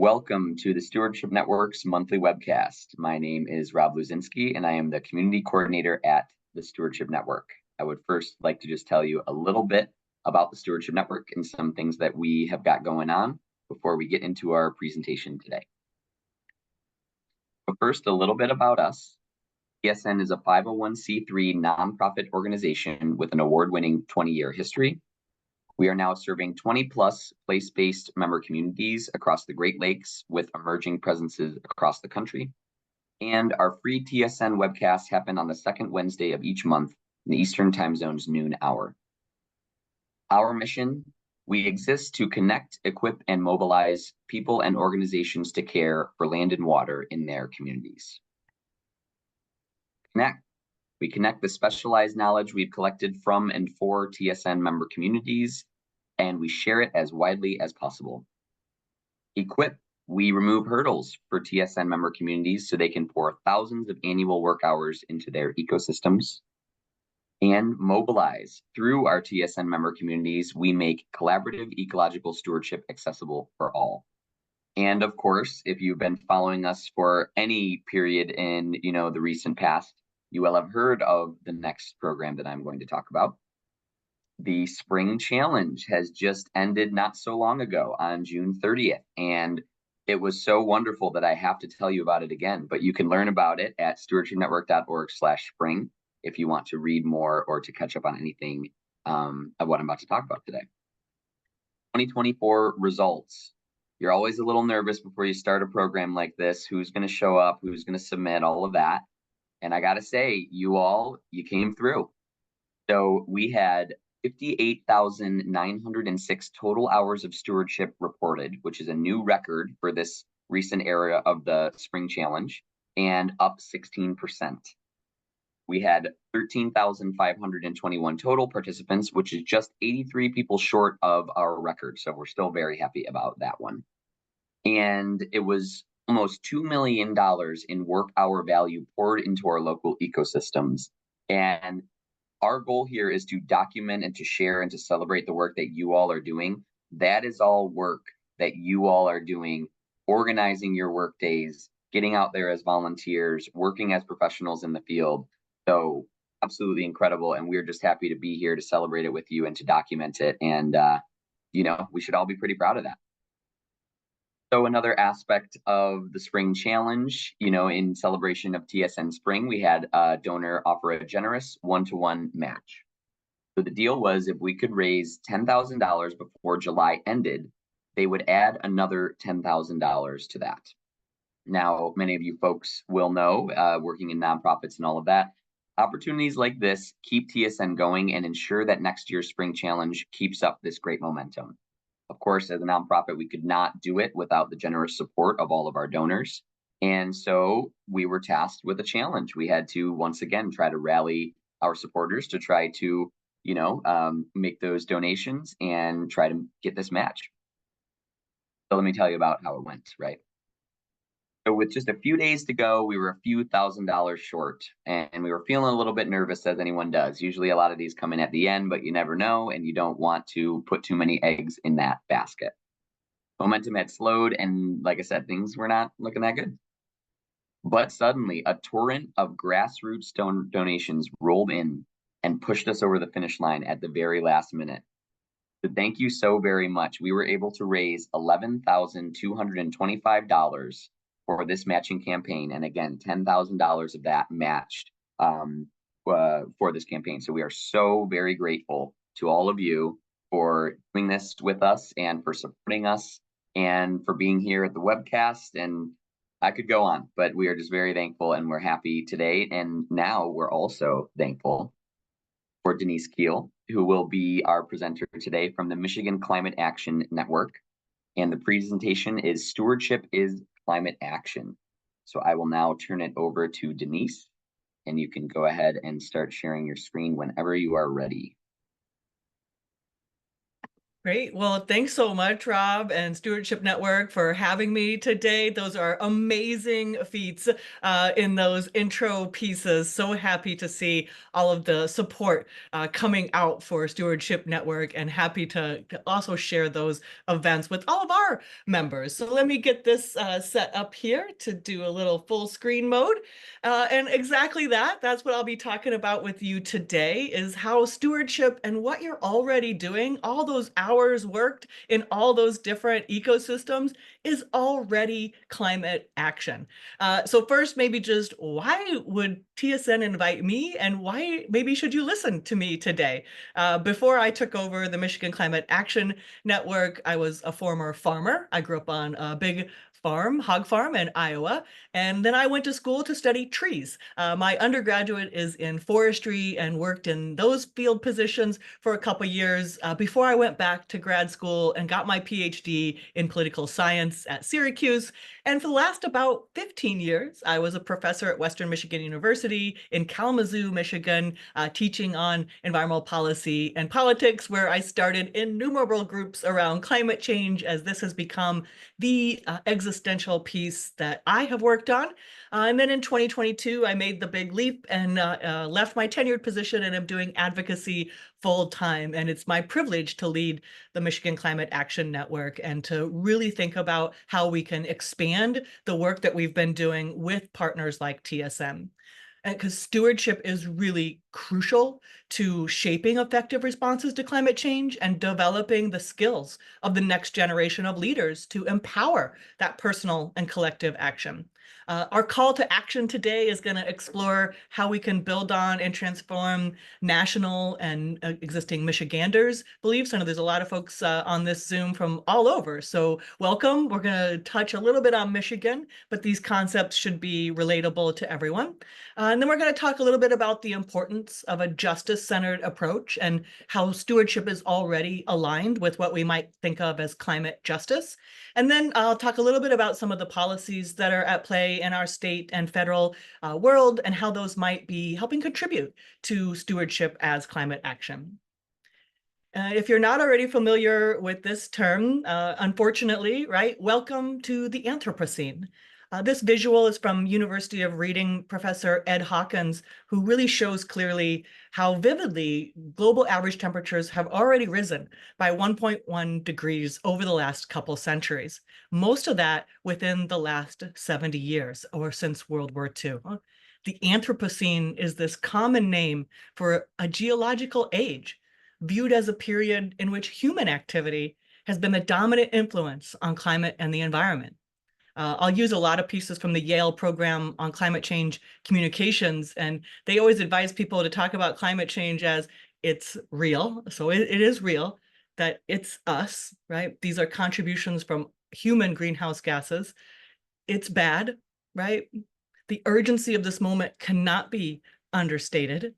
Welcome to the Stewardship Network's monthly webcast. My name is Rob Luzinski, and I am the community coordinator at the Stewardship Network. I would first like to just tell you a little bit about the Stewardship Network and some things that we have got going on before we get into our presentation today. But first, a little bit about us. TSN is a 501c3 nonprofit organization with an award-winning 20-year history. We are now serving 20 plus place-based member communities across the Great Lakes with emerging presences across the country. And our free TSN webcasts happen on the second Wednesday of each month in the Eastern Time Zone's noon hour. Our mission: we exist to connect, equip, and mobilize people and organizations to care for land and water in their communities. We connect the specialized knowledge we've collected from and for TSN member communities, and we share it as widely as possible. Equip, we remove hurdles for TSN member communities so they can pour thousands of annual work hours into their ecosystems. And mobilize, through our TSN member communities, we make collaborative ecological stewardship accessible for all. And of course, if you've been following us for any period in the recent past, you will have heard of the next program that I'm going to talk about. The Spring Challenge has just ended not so long ago on June 30th, and it was so wonderful that I have to tell you about it again. But you can learn about it at stewardshipnetwork.org/spring if you want to read more or to catch up on anything of what I'm about to talk about today. 2024 results. You're always a little nervous before you start a program like this. Who's going to show up? Who's going to submit? All of that. And I got to say, you came through. So we had 58,906 total hours of stewardship reported, which is a new record for this recent era of the Spring Challenge, and up 16%. We had 13,521 total participants, which is just 83 people short of our record. So we're still very happy about that one. And it was almost $2 million in work hour value poured into our local ecosystems. And our goal here is to document and to share and to celebrate the work that you all are doing. That is all work that you all are doing, organizing your work days, getting out there as volunteers, working as professionals in the field. So absolutely incredible. And we're just happy to be here to celebrate it with you and to document it. And, we should all be pretty proud of that. So another aspect of the Spring Challenge, in celebration of TSN Spring, we had a donor offer a generous one-to-one match. So the deal was, if we could raise $10,000 before July ended, they would add another $10,000 to that. Now, many of you folks will know, working in nonprofits and all of that, opportunities like this keep TSN going and ensure that next year's Spring Challenge keeps up this great momentum. Of course, as a nonprofit, we could not do it without the generous support of all of our donors. And so we were tasked with a challenge. We had to, once again, try to rally our supporters to try to, make those donations and try to get this match. So let me tell you about how it went, right? So with just a few days to go, we were a few $1,000s short, and we were feeling a little bit nervous, as anyone does. Usually a lot of these come in at the end, but you never know, and you don't want to put too many eggs in that basket. Momentum had slowed, and like I said, things were not looking that good. But suddenly, a torrent of grassroots donations rolled in and pushed us over the finish line at the very last minute. So thank you so very much. We were able to raise $11,225 for this matching campaign, and again, $10,000 of that matched for this campaign. So we are so very grateful to all of you for doing this with us and for supporting us and for being here at the webcast. And I could go on, but we are just very thankful, and we're happy today. And now we're also thankful for Denise Keele, who will be our presenter today from the Michigan Climate Action Network. And the presentation is Stewardship is Climate Action. So I will now turn it over to Denise, and you can go ahead and start sharing your screen whenever you are ready. Great. Well, thanks so much, Rob and Stewardship Network, for having me today. Those are amazing feats in those intro pieces. So happy to see all of the support coming out for Stewardship Network, and happy to also share those events with all of our members. So let me get this set up here to do a little full screen mode. And exactly that's what I'll be talking about with you today, is how stewardship and what you're already doing, all those hours worked in all those different ecosystems, is already climate action. So first, maybe just why would TSN invite me, and why maybe should you listen to me today? Before I took over the Michigan Climate Action Network, I was a former farmer. I grew up on a big hog farm in Iowa. And then I went to school to study trees. My undergraduate is in forestry and worked in those field positions for a couple years before I went back to grad school and got my PhD in political science at Syracuse. And for the last about 15 years, I was a professor at Western Michigan University in Kalamazoo, Michigan, teaching on environmental policy and politics, where I started innumerable groups around climate change, as this has become the existential piece that I have worked on. And then in 2022, I made the big leap and left my tenured position and am doing advocacy full time. And it's my privilege to lead the Michigan Climate Action Network and to really think about how we can expand the work that we've been doing with partners like TSM. Because stewardship is really crucial to shaping effective responses to climate change and developing the skills of the next generation of leaders to empower that personal and collective action. Our call to action today is going to explore how we can build on and transform national and existing Michiganders beliefs. I know there's a lot of folks on this Zoom from all over, so welcome. We're going to touch a little bit on Michigan, but these concepts should be relatable to everyone. And then we're going to talk a little bit about the importance of a justice-centered approach and how stewardship is already aligned with what we might think of as climate justice. And then I'll talk a little bit about some of the policies that are at play in our state and federal world, and how those might be helping contribute to stewardship as climate action. If you're not already familiar with this term, unfortunately, right, welcome to the Anthropocene. This visual is from University of Reading professor Ed Hawkins, who really shows clearly how vividly global average temperatures have already risen by 1.1 degrees over the last couple centuries, most of that within the last 70 years, or since World War II. The Anthropocene is this common name for a geological age, viewed as a period in which human activity has been the dominant influence on climate and the environment. I'll use a lot of pieces from the Yale program on climate change communications, and they always advise people to talk about climate change as it's real. So it is real, that it's us, right? These are contributions from human greenhouse gases. It's bad, right? The urgency of this moment cannot be understated.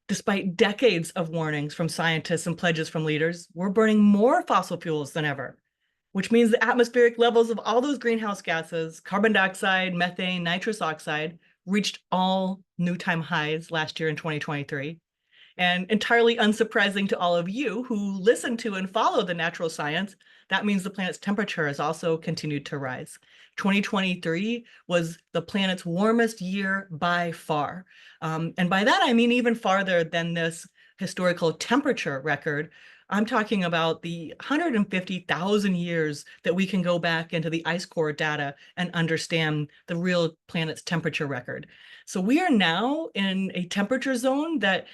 Despite decades of warnings from scientists and pledges from leaders, we're burning more fossil fuels than ever, which means the atmospheric levels of all those greenhouse gases, carbon dioxide, methane, nitrous oxide, reached all new time highs last year in 2023. And entirely unsurprising to all of you who listen to and follow the natural science, that means the planet's temperature has also continued to rise. 2023 was the planet's warmest year by far. And by that, I mean even farther than this historical temperature record. I'm talking about the 150,000 years that we can go back into the ice core data and understand the real planet's temperature record. So we are now in a temperature zone that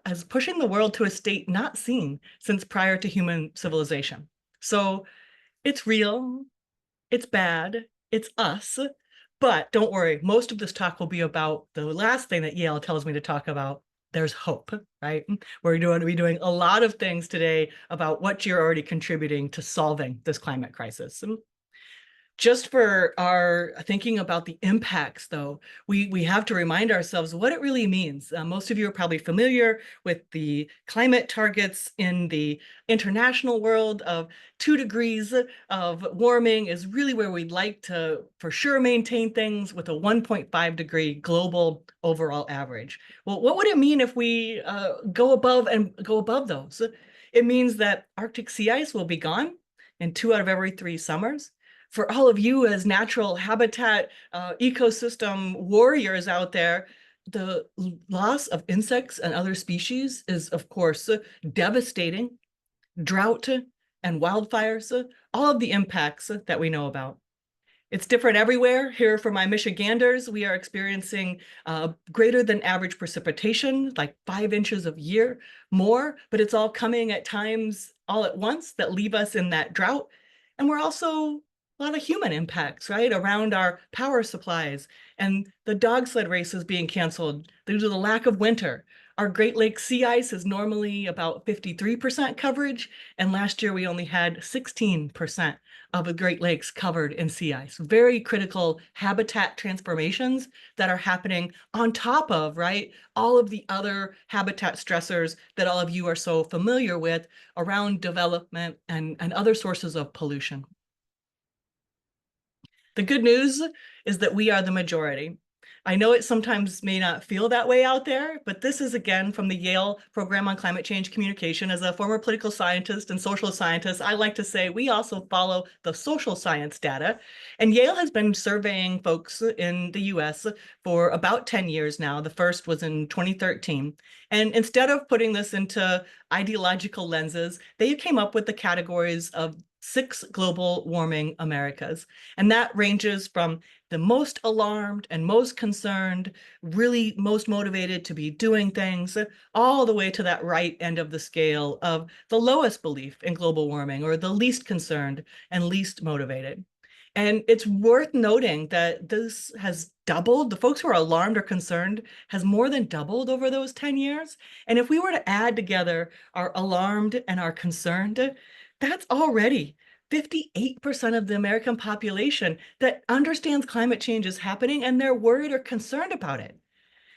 is pushing the world to a state not seen since prior to human civilization. So it's real, it's bad, it's us. But don't worry, most of this talk will be about the last thing that Yale tells me to talk about. There's hope, right? We're going to be doing a lot of things today about what you're already contributing to solving this climate crisis. Just for our thinking about the impacts, though, we have to remind ourselves what it really means. Most of you are probably familiar with the climate targets in the international world of 2 degrees of warming is really where we'd like to, for sure, maintain things with a 1.5 degree global overall average. Well, what would it mean if we go above those? It means that Arctic sea ice will be gone in 2 out of every 3 summers. For all of you as natural habitat ecosystem warriors out there, the loss of insects and other species is, of course, devastating. Drought and wildfires, all of the impacts that we know about. It's different everywhere. Here for my Michiganders, we are experiencing greater than average precipitation, like 5 inches a year more, but it's all coming at times all at once that leave us in that drought. And we're also a lot of human impacts, right, around our power supplies and the dog sled races being canceled due to the lack of winter. Our Great Lakes sea ice is normally about 53% coverage, and last year we only had 16% of the Great Lakes covered in sea ice. Very critical habitat transformations that are happening on top of, right, all of the other habitat stressors that all of you are so familiar with around development and other sources of pollution. The good news is that we are the majority. I know it sometimes may not feel that way out there, but this is again from the Yale Program on Climate Change Communication. As a former political scientist and social scientist, I like to say we also follow the social science data. And Yale has been surveying folks in the US for about 10 years now. The first was in 2013. And instead of putting this into ideological lenses, they came up with the categories of 6 global warming Americas. And that ranges from the most alarmed and most concerned, really most motivated to be doing things, all the way to that right end of the scale of the lowest belief in global warming or the least concerned and least motivated. And it's worth noting that this has doubled. The folks who are alarmed or concerned has more than doubled over those 10 years. And if we were to add together our alarmed and our concerned, that's already 58% of the American population that understands climate change is happening and they're worried or concerned about it.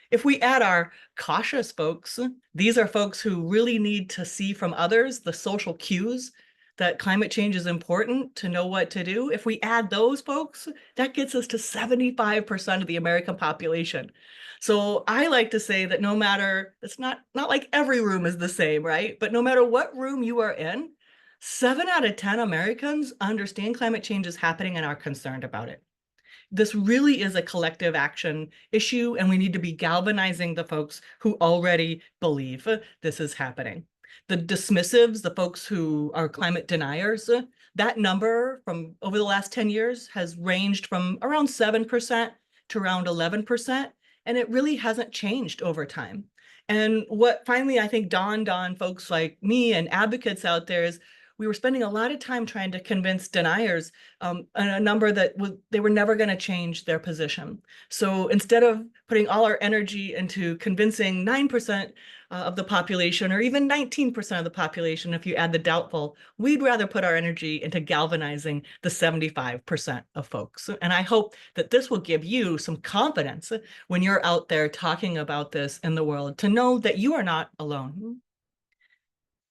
If we add our cautious folks, these are folks who really need to see from others the social cues that climate change is important to know what to do. If we add those folks, that gets us to 75% of the American population. So I like to say that no matter, it's not like every room is the same, right? But no matter what room you are in, 7 out of 10 Americans understand climate change is happening and are concerned about it. This really is a collective action issue, and we need to be galvanizing the folks who already believe this is happening. The dismissives, the folks who are climate deniers, that number from over the last 10 years has ranged from around 7% to around 11%, and it really hasn't changed over time. And what finally I think dawned on folks like me and advocates out there is we were spending a lot of time trying to convince deniers a number that they were never going to change their position. So instead of putting all our energy into convincing 9% of the population, or even 19% of the population, if you add the doubtful, we'd rather put our energy into galvanizing the 75% of folks. And I hope that this will give you some confidence when you're out there talking about this in the world, to know that you are not alone.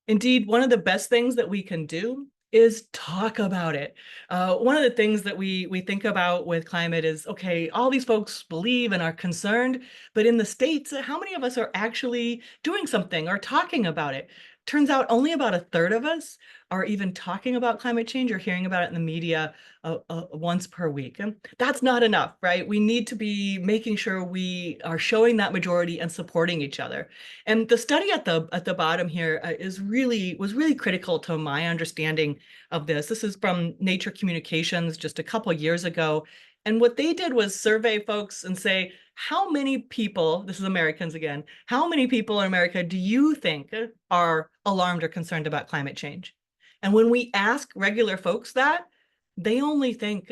Indeed, one of the best things that we can do is talk about it. One of the things that we think about with climate is, okay, all these folks believe and are concerned, but in the States, how many of us are actually doing something or talking about it? Turns out only about a third of us are even talking about climate change or hearing about it in the media once per week. And that's not enough, right? We need to be making sure we are showing that majority and supporting each other. And the study at the bottom here was really critical to my understanding of this. This is from Nature Communications just a couple years ago. And what they did was survey folks and say, how many people, this is Americans again, how many people in America do you think are alarmed or concerned about climate change? And when we ask regular folks that, they only think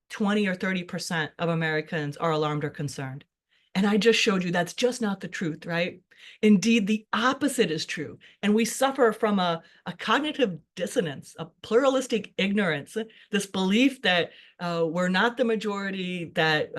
20 or 30% of Americans are alarmed or concerned. And I just showed you that's just not the truth, right? Indeed, the opposite is true. And we suffer from a cognitive dissonance, a pluralistic ignorance, this belief that We're not the majority that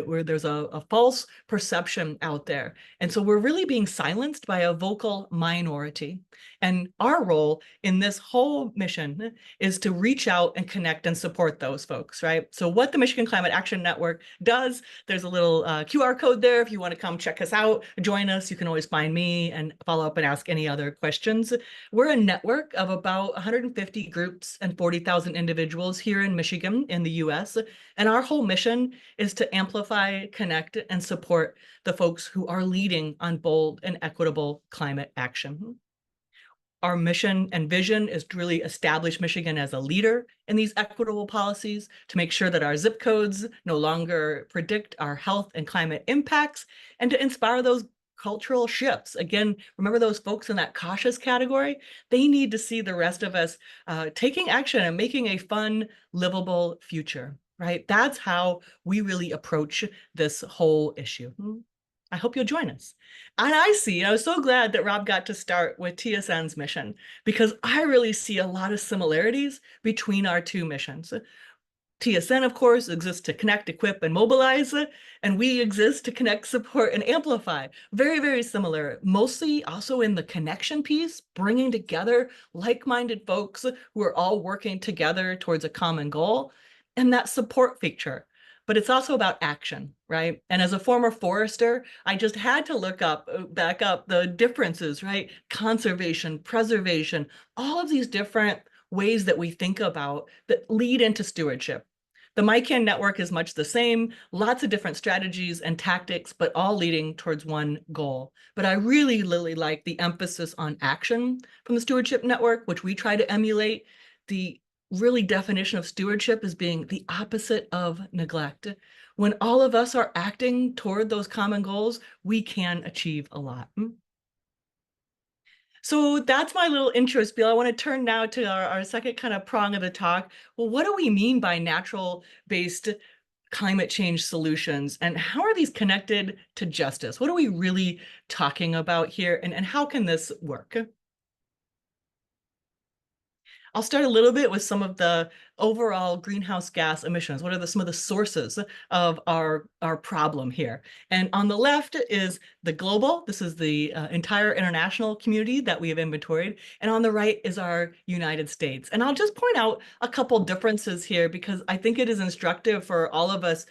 where there's a false perception out there. And so we're really being silenced by a vocal minority. And our role in this whole mission is to reach out and connect and support those folks, right? So what the Michigan Climate Action Network does, there's a little QR code there. If you want to come check us out, join us, you can always find me and follow up and ask any other questions. We're a network of about 150 groups and 40,000 individuals here in Michigan, in the US. And our whole mission is to amplify, connect, and support the folks who are leading on bold and equitable climate action. Our mission and vision is to really establish Michigan as a leader in these equitable policies, to make sure that our zip codes no longer predict our health and climate impacts, and to inspire those cultural shifts. Again, remember those folks in that cautious category? They need to see the rest of us taking action and making a fun, livable future, right? That's how we really approach this whole issue. I hope you'll join us. And I was so glad that Rob got to start with TSN's mission, because I really see a lot of similarities between our two missions. TSN, of course, exists to connect, equip, and mobilize, and we exist to connect, support, and amplify. Very, very similar, mostly also in the connection piece, bringing together like-minded folks who are all working together towards a common goal, and that support feature. But it's also about action, right? And as a former forester, I just had to look up, back up the differences, right? Conservation, preservation, all of these different ways that we think about that lead into stewardship. The MyCan network is much the same, lots of different strategies and tactics, but all leading towards one goal. But I really, really like the emphasis on action from the Stewardship Network, which we try to emulate. The really definition of stewardship as being the opposite of neglect. When all of us are acting toward those common goals, we can achieve a lot. So that's my little intro spiel. I want to turn now to our second kind of prong of the talk. Well, what do we mean by natural-based climate change solutions, and how are these connected to justice? What are we really talking about here, and how can this work? I'll start a little bit with some of the overall greenhouse gas emissions. What are some of the sources of our problem here? And on the left is the global. This is the entire international community that we have inventoried. And on the right is our United States. And I'll just point out a couple differences here, because I think it is instructive for all of us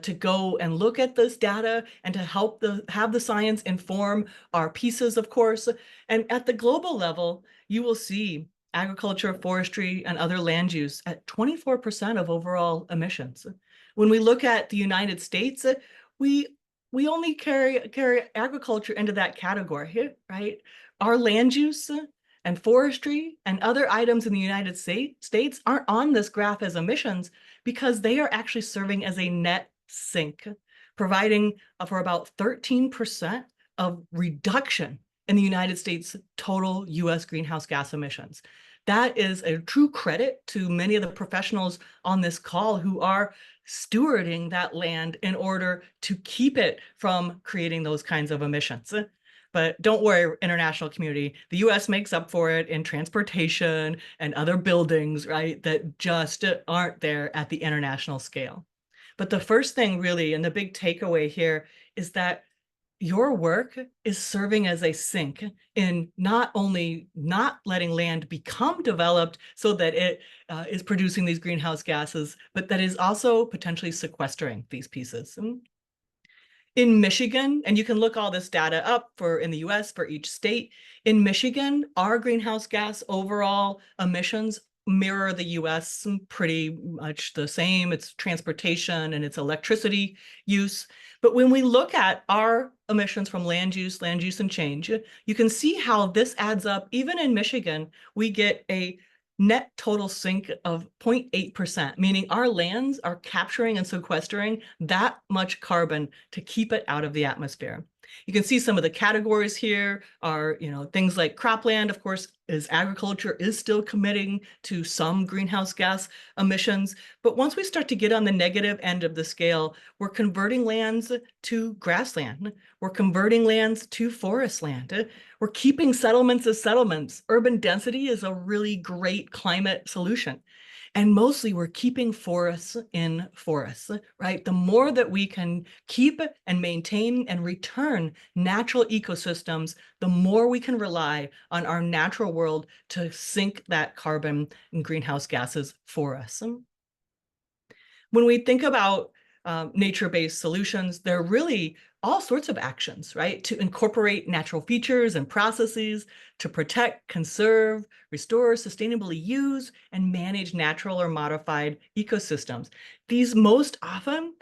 to go and look at this data and to help have the science inform our pieces, of course. And at the global level, you will see agriculture, forestry, and other land use at 24% of overall emissions. When we look at the United States, we only carry agriculture into that category, right? Our land use and forestry and other items in the United States aren't on this graph as emissions, because they are actually serving as a net sink, providing for about 13% of reduction in the United States total US greenhouse gas emissions. That is a true credit to many of the professionals on this call who are stewarding that land in order to keep it from creating those kinds of emissions. But don't worry, international community, the US makes up for it in transportation and other buildings, right, that just aren't there at the international scale. But the first thing really, and the big takeaway here, is that your work is serving as a sink in not only not letting land become developed so that it is producing these greenhouse gases, but that is also potentially sequestering these pieces. In Michigan, and you can look all this data up in the US for each state, in Michigan, our greenhouse gas overall emissions mirror the US pretty much the same. It's transportation and it's electricity use. But when we look at our emissions from land use and change, you can see how this adds up. Even in Michigan, we get a net total sink of 0.8%, meaning our lands are capturing and sequestering that much carbon to keep it out of the atmosphere. You can see some of the categories here are, things like cropland, of course, is agriculture is still committing to some greenhouse gas emissions. But once we start to get on the negative end of the scale, we're converting lands to grassland. We're converting lands to forest land. We're keeping settlements as settlements. Urban density is a really great climate solution. And mostly we're keeping forests in forests, right? The more that we can keep and maintain and return natural ecosystems, the more we can rely on our natural world to sink that carbon and greenhouse gases for us. When we think about nature-based solutions, there are really all sorts of actions, right? To incorporate natural features and processes to protect, conserve, restore, sustainably use, and manage natural or modified ecosystems. These most often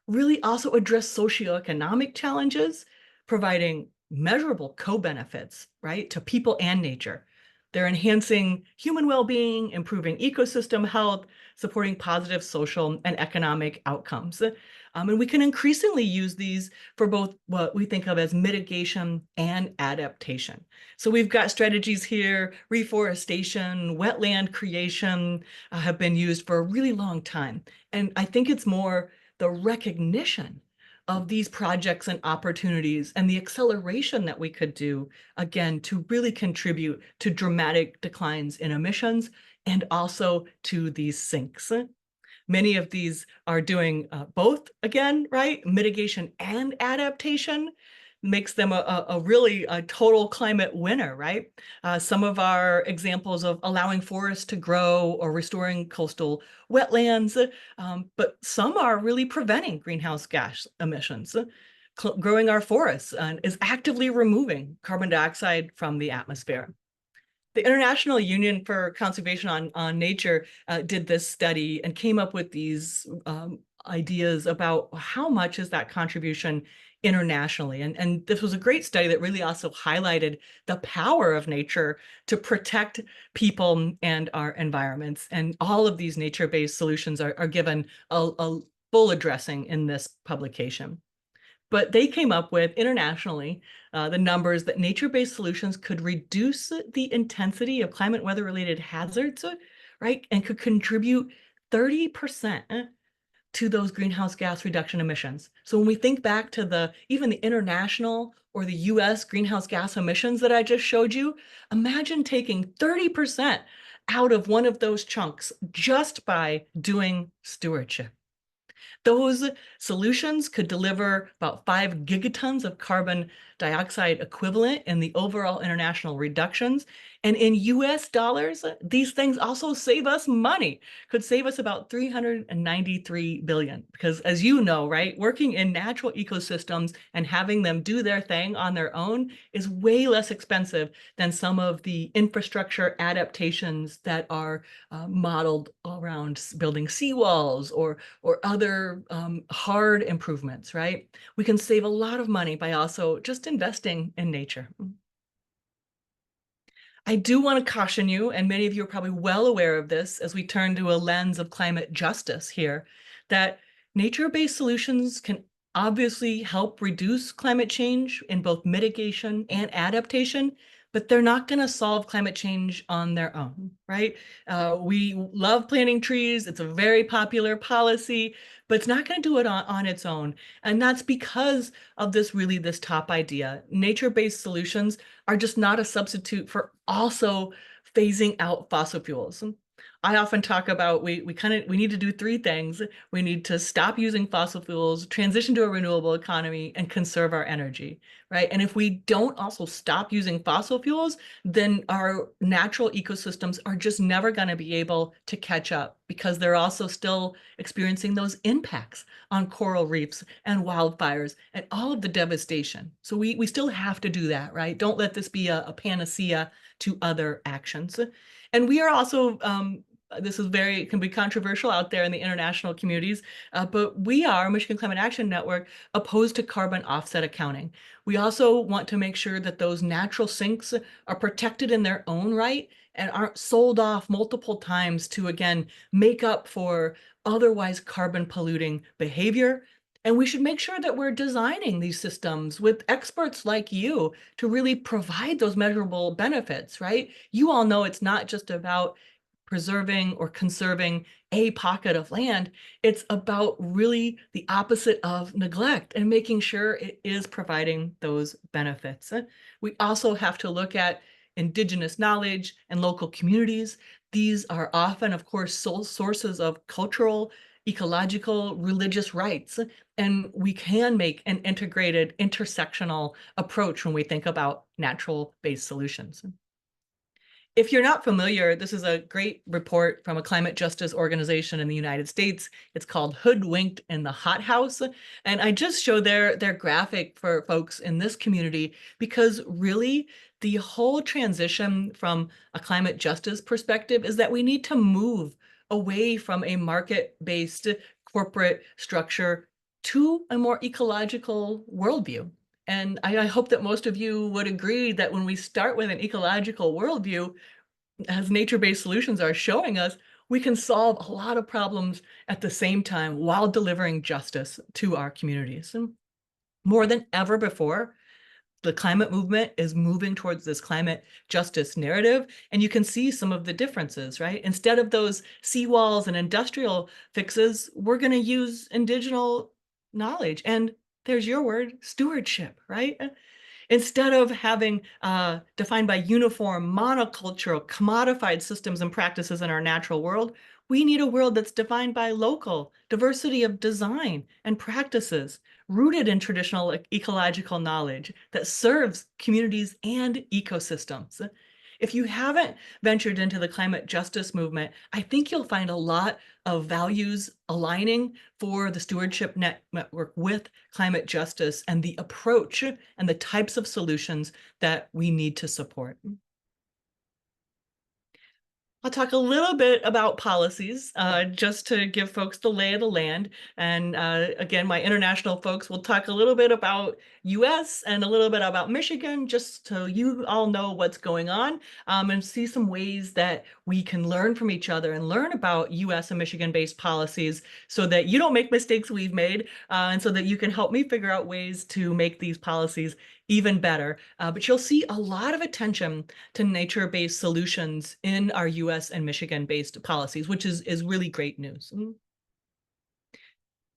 really also address socioeconomic challenges, providing measurable co-benefits, right, to people and nature. They're enhancing human well-being, improving ecosystem health, supporting positive social and economic outcomes. And we can increasingly use these for both what we think of as mitigation and adaptation. So we've got strategies here, reforestation, wetland creation have been used for a really long time. And I think it's more the recognition of these projects and opportunities and the acceleration that we could do, again, to really contribute to dramatic declines in emissions and also to these sinks. Many of these are doing both, again, right? Mitigation and adaptation makes them a really a total climate winner, right? Some of our examples of allowing forests to grow or restoring coastal wetlands, but some are really preventing greenhouse gas emissions. Growing our forests is actively removing carbon dioxide from the atmosphere. The International Union for Conservation on Nature did this study and came up with these ideas about how much is that contribution internationally. And this was a great study that really also highlighted the power of nature to protect people and our environments. And all of these nature-based solutions are given a full addressing in this publication. But they came up with internationally the numbers that nature-based solutions could reduce the intensity of climate weather-related hazards, right? And could contribute 30% to those greenhouse gas reduction emissions. So when we think back to even the international or the US greenhouse gas emissions that I just showed you, imagine taking 30% out of one of those chunks just by doing stewardship. Those solutions could deliver about 5 gigatons of carbon dioxide equivalent in the overall international reductions. And in US dollars, these things also save us money, could save us about 393 billion. Because as you know, right, working in natural ecosystems and having them do their thing on their own is way less expensive than some of the infrastructure adaptations that are modeled around building seawalls or other hard improvements, right? We can save a lot of money by also just investing in nature. I do want to caution you, and many of you are probably well aware of this as we turn to a lens of climate justice here, that nature-based solutions can obviously help reduce climate change in both mitigation and adaptation, but they're not going to solve climate change on their own, right? We love planting trees. It's a very popular policy, but it's not going to do it on its own. And that's because of this top idea. Nature-based solutions are just not a substitute for also phasing out fossil fuels. I often talk about we need to do 3 things. We need to stop using fossil fuels, transition to a renewable economy, and conserve our energy, right? And if we don't also stop using fossil fuels, then our natural ecosystems are just never going to be able to catch up because they're also still experiencing those impacts on coral reefs and wildfires and all of the devastation. So we still have to do that, right? Don't let this be a panacea to other actions. And we are also this is can be controversial out there in the international communities, but we are, Michigan Climate Action Network, opposed to carbon offset accounting. We also want to make sure that those natural sinks are protected in their own right and aren't sold off multiple times to, again, make up for otherwise carbon polluting behavior. And we should make sure that we're designing these systems with experts like you to really provide those measurable benefits, right? You all know it's not just about preserving or conserving a pocket of land. It's about really the opposite of neglect and making sure it is providing those benefits. We also have to look at indigenous knowledge and local communities. These are often, of course, sole sources of cultural, ecological, religious rights. And we can make an integrated, intersectional approach when we think about natural-based solutions. If you're not familiar, this is a great report from a climate justice organization in the United States. It's called Hoodwinked in the Hothouse. And I just show their graphic for folks in this community because really the whole transition from a climate justice perspective is that we need to move away from a market-based corporate structure to a more ecological worldview. And I hope that most of you would agree that when we start with an ecological worldview, as nature-based solutions are showing us, we can solve a lot of problems at the same time while delivering justice to our communities. And more than ever before, the climate movement is moving towards this climate justice narrative, and you can see some of the differences, right? Instead of those seawalls and industrial fixes, we're going to use indigenous knowledge. And there's your word, stewardship, right? Instead of having defined by uniform, monocultural, commodified systems and practices in our natural world, we need a world that's defined by local diversity of design and practices, rooted in traditional ecological knowledge that serves communities and ecosystems. If you haven't ventured into the climate justice movement, I think you'll find a lot of values aligning for the Stewardship Network with climate justice and the approach and the types of solutions that we need to support. I'll talk a little bit about policies, just to give folks the lay of the land. And again, my international folks will talk a little bit about US and a little bit about Michigan, just so you all know what's going on, and see some ways that we can learn from each other and learn about US and Michigan-based policies so that you don't make mistakes we've made, and so that you can help me figure out ways to make these policies even better. But you'll see a lot of attention to nature-based solutions in our US and Michigan-based policies, which is really great news.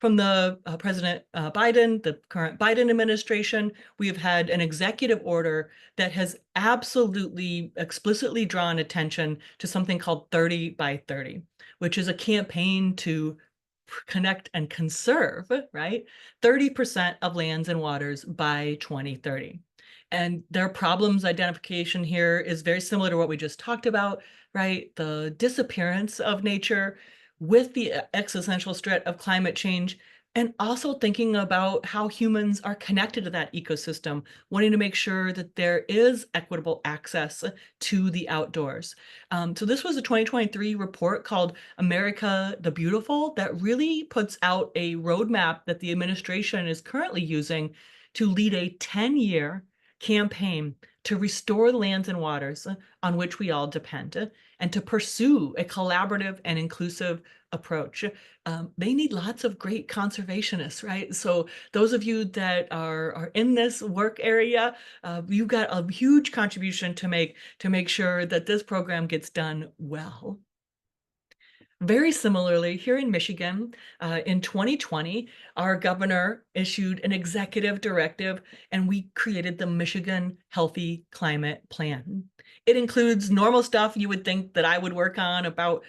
From the President Biden, the current Biden administration, we have had an executive order that has absolutely explicitly drawn attention to something called 30 by 30, which is a campaign to connect and conserve, right, 30% of lands and waters by 2030. And their problems identification here is very similar to what we just talked about, right? The disappearance of nature with the existential threat of climate change, and also thinking about how humans are connected to that ecosystem, wanting to make sure that there is equitable access to the outdoors. So this was a 2023 report called America the Beautiful that really puts out a roadmap that the administration is currently using to lead a 10-year campaign to restore the lands and waters on which we all depend, and to pursue a collaborative and inclusive approach. They need lots of great conservationists, right? So those of you that are in this work area, you've got a huge contribution to make sure that this program gets done well. Very similarly, here in Michigan, in 2020, our governor issued an executive directive and we created the Michigan Healthy Climate Plan. It includes normal stuff you would think that I would work on about,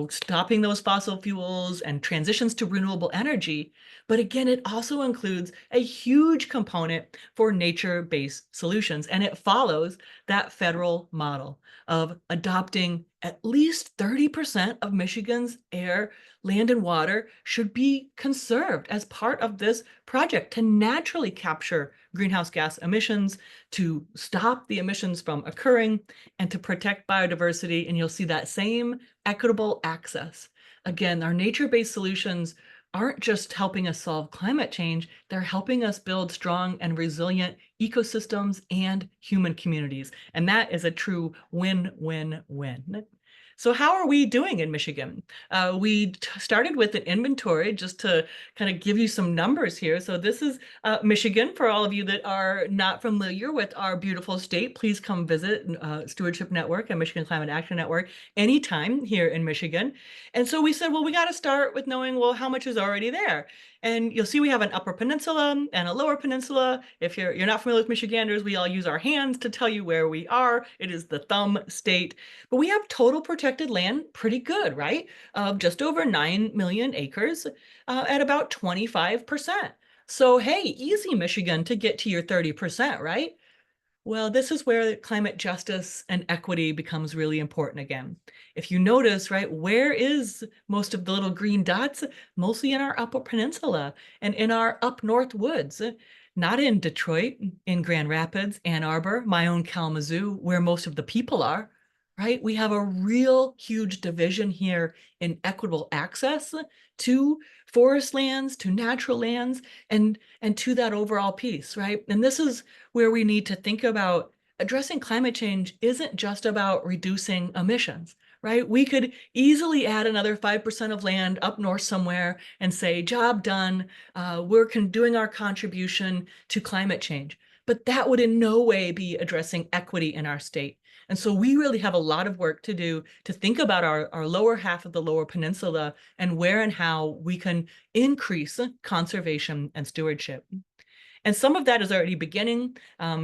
stopping those fossil fuels and transitions to renewable energy. But again, it also includes a huge component for nature-based solutions. And it follows that federal model of adopting at least 30% of Michigan's air, land, and water should be conserved as part of this project to naturally capture greenhouse gas emissions, to stop the emissions from occurring, and to protect biodiversity. And you'll see that same equitable access. Again, our nature-based solutions aren't just helping us solve climate change, they're helping us build strong and resilient ecosystems and human communities. And that is a true win-win-win. So how are we doing in Michigan? We started with an inventory just to kind of give you some numbers here. So this is Michigan. For all of you that are not familiar with our beautiful state, please come visit Stewardship Network and Michigan Climate Action Network anytime here in Michigan. And so we said, well, we got to start with knowing, well, how much is already there? And you'll see we have an upper peninsula and a lower peninsula. If you're not familiar with Michiganders, we all use our hands to tell you where we are. It is the thumb state. But we have total protected land pretty good, right? Of just over 9 million acres at about 25%. So, hey, easy, Michigan, to get to your 30%, right? Well, this is where climate justice and equity becomes really important again. If you notice, right, where is most of the little green dots? Mostly in our Upper Peninsula and in our up north woods, not in Detroit, in Grand Rapids, Ann Arbor, my own Kalamazoo, where most of the people are, right? We have a real huge division here in equitable access to forest lands, to natural lands, and to that overall piece, right? And this is where we need to think about addressing climate change isn't just about reducing emissions, right? We could easily add another 5% of land up north somewhere and say, job done, we're doing our contribution to climate change. But that would in no way be addressing equity in our state. And so we really have a lot of work to do to think about our lower half of the lower peninsula and where and how we can increase conservation and stewardship. And some of that is already beginning,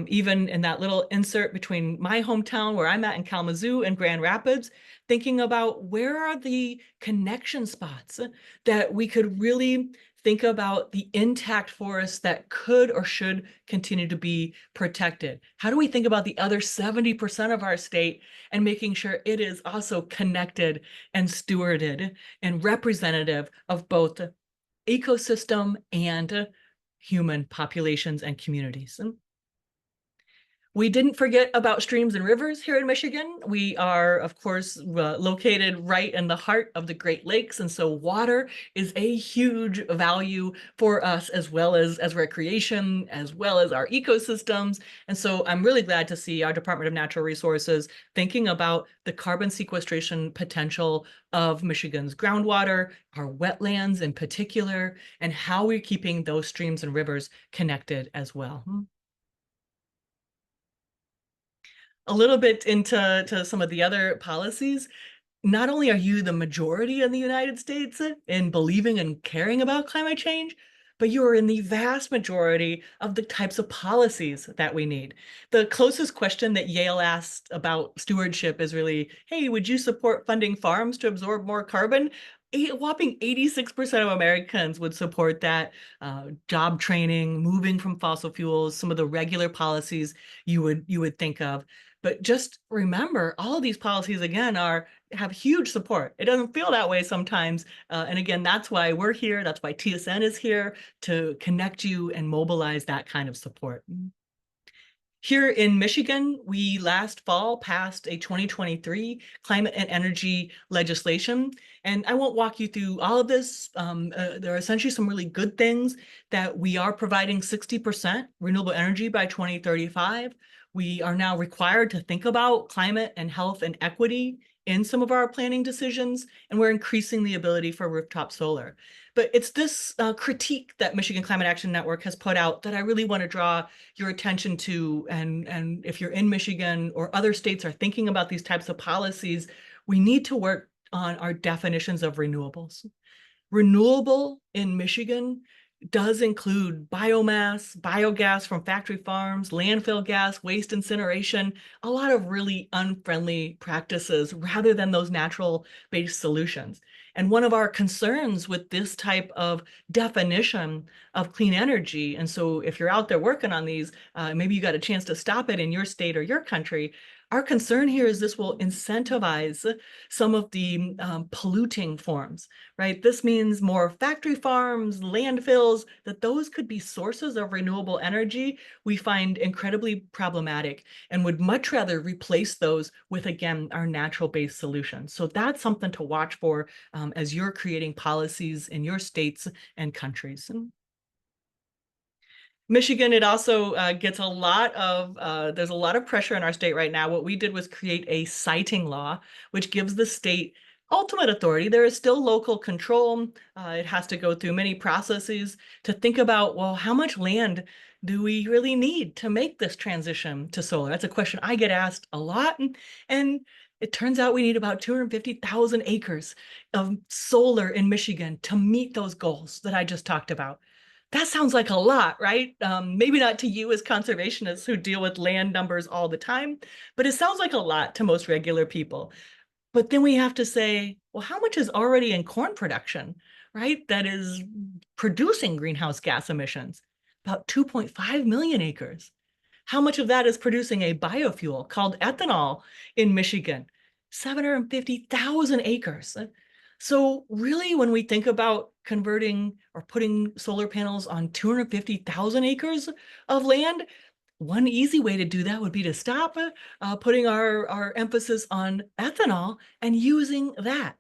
even in that little insert between my hometown where I'm at in Kalamazoo and Grand Rapids, thinking about where are the connection spots that we could really think about the intact forests that could or should continue to be protected. How do we think about the other 70% of our state and making sure it is also connected and stewarded and representative of both ecosystem and human populations and communities? We didn't forget about streams and rivers here in Michigan. We are, of course, located right in the heart of the Great Lakes, and so water is a huge value for us as well as recreation, as well as our ecosystems. And so I'm really glad to see our Department of Natural Resources thinking about the carbon sequestration potential of Michigan's groundwater, our wetlands in particular, and how we're keeping those streams and rivers connected as well. A little bit into some of the other policies. Not only are you the majority in the United States in believing and caring about climate change, but you are in the vast majority of the types of policies that we need. The closest question that Yale asked about stewardship is really, hey, would you support funding farms to absorb more carbon? A whopping 86% of Americans would support that. Job training, moving from fossil fuels, some of the regular policies you would think of. But just remember, all of these policies, again, have huge support. It doesn't feel that way sometimes. And again, that's why we're here. That's why TSN is here to connect you and mobilize that kind of support. Here in Michigan, we last fall passed a 2023 climate and energy legislation. And I won't walk you through all of this. There are essentially some really good things that we are providing 60% renewable energy by 2035. We are now required to think about climate and health and equity in some of our planning decisions, and we're increasing the ability for rooftop solar. But it's this critique that Michigan Climate Action Network has put out that I really want to draw your attention to. And if you're in Michigan or other states are thinking about these types of policies, we need to work on our definitions of renewables. Renewable in Michigan does include biomass, biogas from factory farms, landfill gas, waste incineration, a lot of really unfriendly practices rather than those natural-based solutions. And one of our concerns with this type of definition of clean energy, and so if you're out there working on these, maybe you got a chance to stop it in your state or your country, our concern here is this will incentivize some of the polluting forms, right? This means more factory farms, landfills, that those could be sources of renewable energy we find incredibly problematic and would much rather replace those with, again, our natural-based solutions. So that's something to watch for as you're creating policies in your states and countries. Michigan, it also gets a lot of, there's a lot of pressure in our state right now. What we did was create a siting law, which gives the state ultimate authority. There is still local control. It has to go through many processes to think about, well, how much land do we really need to make this transition to solar? That's a question I get asked a lot. And it turns out we need about 250,000 acres of solar in Michigan to meet those goals that I just talked about. That sounds like a lot, right? Maybe not to you as conservationists who deal with land numbers all the time, but it sounds like a lot to most regular people. But then we have to say, well, how much is already in corn production, right? That is producing greenhouse gas emissions, about 2.5 million acres. How much of that is producing a biofuel called ethanol in Michigan? 750,000 acres. So really, when we think about converting or putting solar panels on 250,000 acres of land, one easy way to do that would be to stop putting our emphasis on ethanol and using that.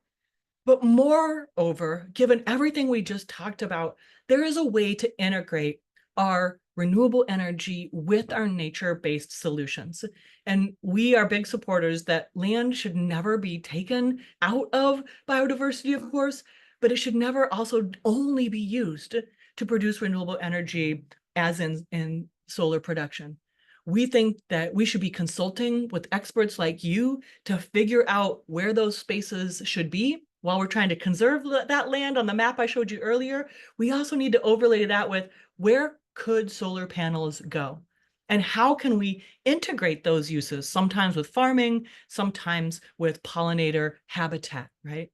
But moreover, given everything we just talked about, there is a way to integrate our renewable energy with our nature-based solutions. And we are big supporters that land should never be taken out of biodiversity, of course, but it should never also only be used to produce renewable energy as in solar production. We think that we should be consulting with experts like you to figure out where those spaces should be while we're trying to conserve that land on the map I showed you earlier. We also need to overlay that with where could solar panels go? And how can we integrate those uses, sometimes with farming, sometimes with pollinator habitat, right?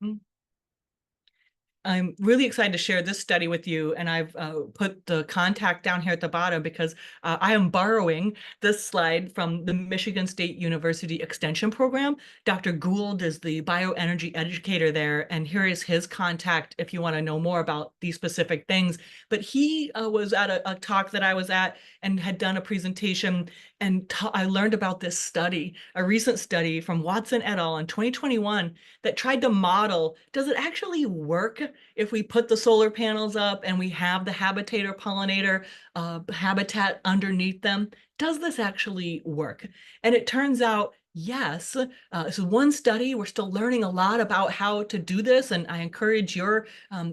I'm really excited to share this study with you, and I've put the contact down here at the bottom because I am borrowing this slide from the Michigan State University Extension Program. Dr. Gould is the bioenergy educator there, and here is his contact if you want to know more about these specific things. But he was at a talk that I was at and had done a presentation, and I learned about this study, a recent study from Watson et al. In 2021 that tried to model, does it actually work if we put the solar panels up and we have the habitator pollinator habitat underneath them? Does this actually work? And it turns out, yes. This is one study. We're still learning a lot about how to do this, and I encourage your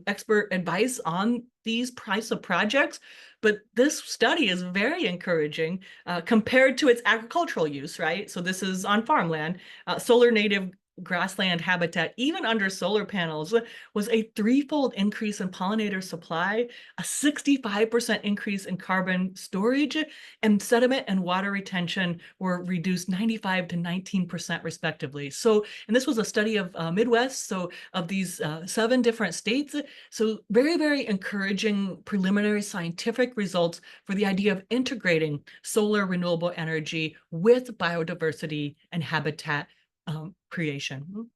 expert advice on these types of projects. But this study is very encouraging compared to its agricultural use, right? So this is on farmland. Solar native grassland habitat, even under solar panels, was a threefold increase in pollinator supply, a 65% increase in carbon storage, and sediment and water retention were reduced 95 to 19% respectively. So, and this was a study of Midwest, so of these 7 different states. So very, very encouraging preliminary scientific results for the idea of integrating solar renewable energy with biodiversity and habitat creation.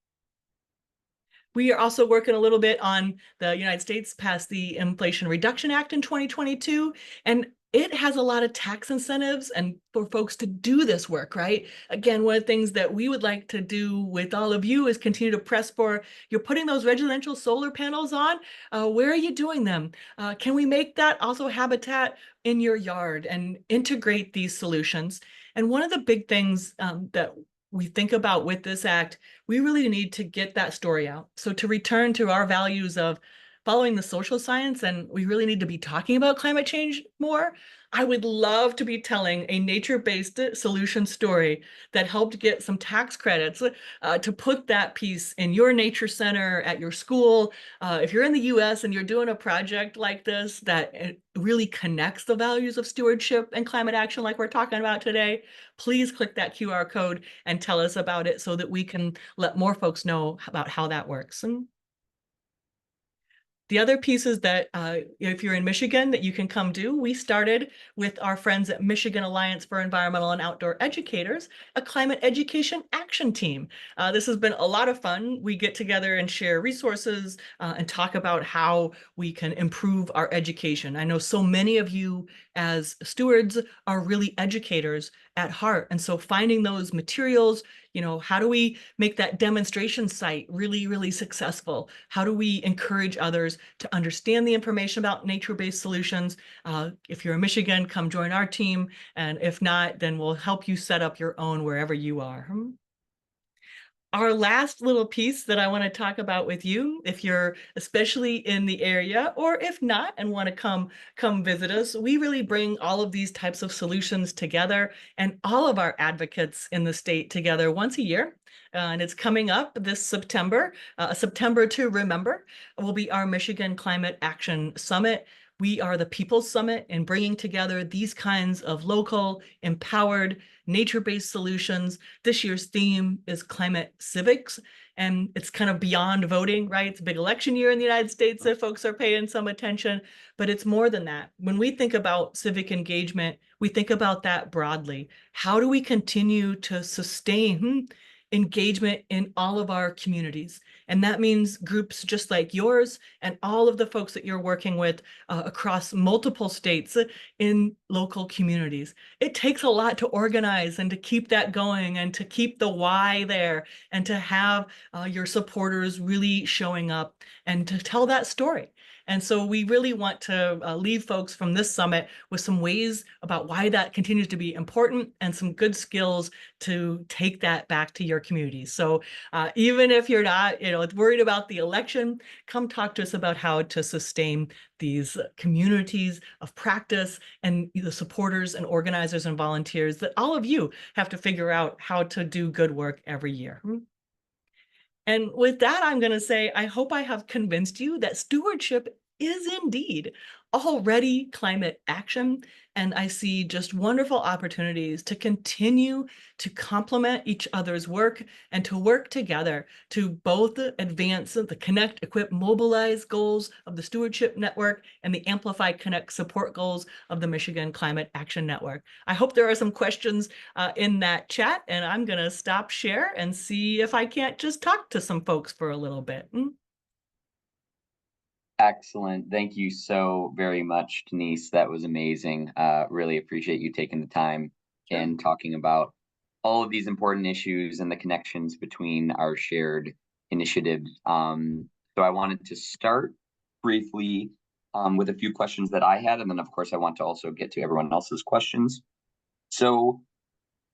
We are also working a little bit on the United States passed the Inflation Reduction Act in 2022, and it has a lot of tax incentives and for folks to do this work, right? Again, one of the things that we would like to do with all of you is continue to press for, you're putting those residential solar panels on, where are you doing them? Can we make that also habitat in your yard and integrate these solutions? And one of the big things that we think about with this act, we really need to get that story out. So to return to our values of following the social science, and we really need to be talking about climate change more, I would love to be telling a nature-based solution story that helped get some tax credits to put that piece in your nature center, at your school. If you're in the US and you're doing a project like this that really connects the values of stewardship and climate action like we're talking about today, please click that QR code and tell us about it so that we can let more folks know about how that works. And the other pieces that, if you're in Michigan, that you can come do, we started with our friends at Michigan Alliance for Environmental and Outdoor Educators, a climate education action team. This has been a lot of fun. We get together and share resources and talk about how we can improve our education. I know so many of you as stewards are really educators at heart. And so finding those materials, you know, how do we make that demonstration site really, really successful? How do we encourage others to understand the information about nature-based solutions. If you're in Michigan, come join our team. And if not, then we'll help you set up your own wherever you are. Our last little piece that I want to talk about with you, if you're especially in the area, or if not and want to come visit us, we really bring all of these types of solutions together and all of our advocates in the state together once a year. And it's coming up this September. September to Remember will be our Michigan Climate Action Summit. We are the People's Summit in bringing together these kinds of local, empowered, nature-based solutions. This year's theme is climate civics, and it's kind of beyond voting, right? It's a big election year in the United States that folks are paying some attention, but it's more than that. When we think about civic engagement, we think about that broadly. How do we continue to sustain engagement in all of our communities? And that means groups just like yours and all of the folks that you're working with across multiple states in local communities. It takes a lot to organize and to keep that going and to keep the why there and to have your supporters really showing up and to tell that story. And so we really want to leave folks from this summit with some ways about why that continues to be important and some good skills to take that back to your communities. So even if you're not, worried about the election, come talk to us about how to sustain these communities of practice and the supporters and organizers and volunteers that all of you have to figure out how to do good work every year. And with that, I'm going to say, I hope I have convinced you that stewardship is indeed already climate action. And I see just wonderful opportunities to continue to complement each other's work and to work together to both advance the Connect, Equip, Mobilize goals of the Stewardship Network and the Amplify, Connect, Support goals of the Michigan Climate Action Network. I hope there are some questions in that chat, and I'm going to stop share and see if I can't just talk to some folks for a little bit. Excellent. Thank you so very much, Denise. That was amazing. Really appreciate you taking the time Sure. and talking about all of these important issues and the connections between our shared initiatives. So I wanted to start briefly with a few questions that I had, and then of course I want to also get to everyone else's questions. So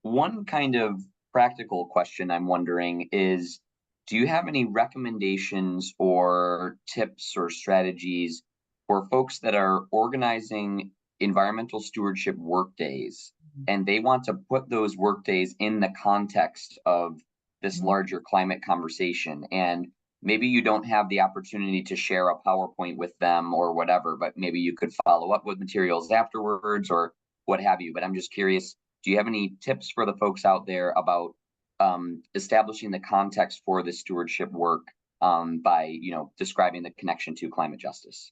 one kind of practical question I'm wondering is, do you have any recommendations or tips or strategies for folks that are organizing environmental stewardship work days and they want to put those work days in the context of this larger climate conversation? And maybe you don't have the opportunity to share a PowerPoint with them or whatever, but maybe you could follow up with materials afterwards or what have you. But I'm just curious, do you have any tips for the folks out there about establishing the context for the stewardship work by describing the connection to climate justice?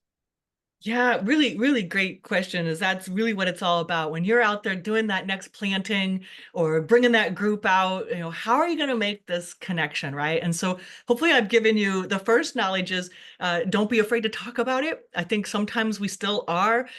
Yeah, really, really great question. That's really what it's all about. When you're out there doing that next planting or bringing that group out, how are you going to make this connection, right? And so hopefully I've given you the first knowledge is don't be afraid to talk about it. I think sometimes we still are.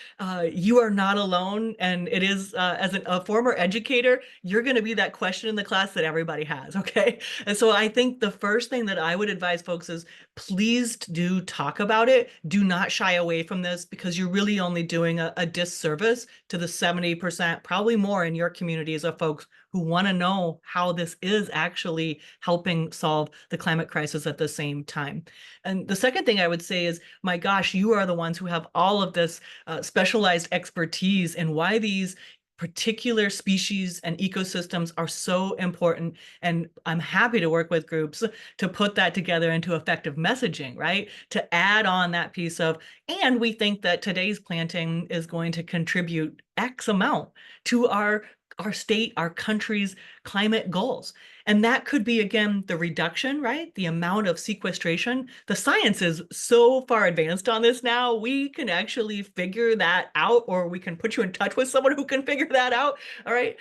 You are not alone. And it is, as a former educator, you're going to be that question in the class that everybody has, okay? And so I think the first thing that I would advise folks is please do talk about it. Do not shy away from this because you're really only doing a disservice to the 70%, probably more in your communities of folks who want to know how this is actually helping solve the climate crisis at the same time. And the second thing I would say is, my gosh, you are the ones who have all of this specialized expertise in why these particular species and ecosystems are so important. And I'm happy to work with groups to put that together into effective messaging, right? To add on that piece of, and we think that today's planting is going to contribute X amount to our state, our country's climate goals. And that could be, again, the reduction, right? The amount of sequestration. The science is so far advanced on this now, we can actually figure that out, or we can put you in touch with someone who can figure that out, all right?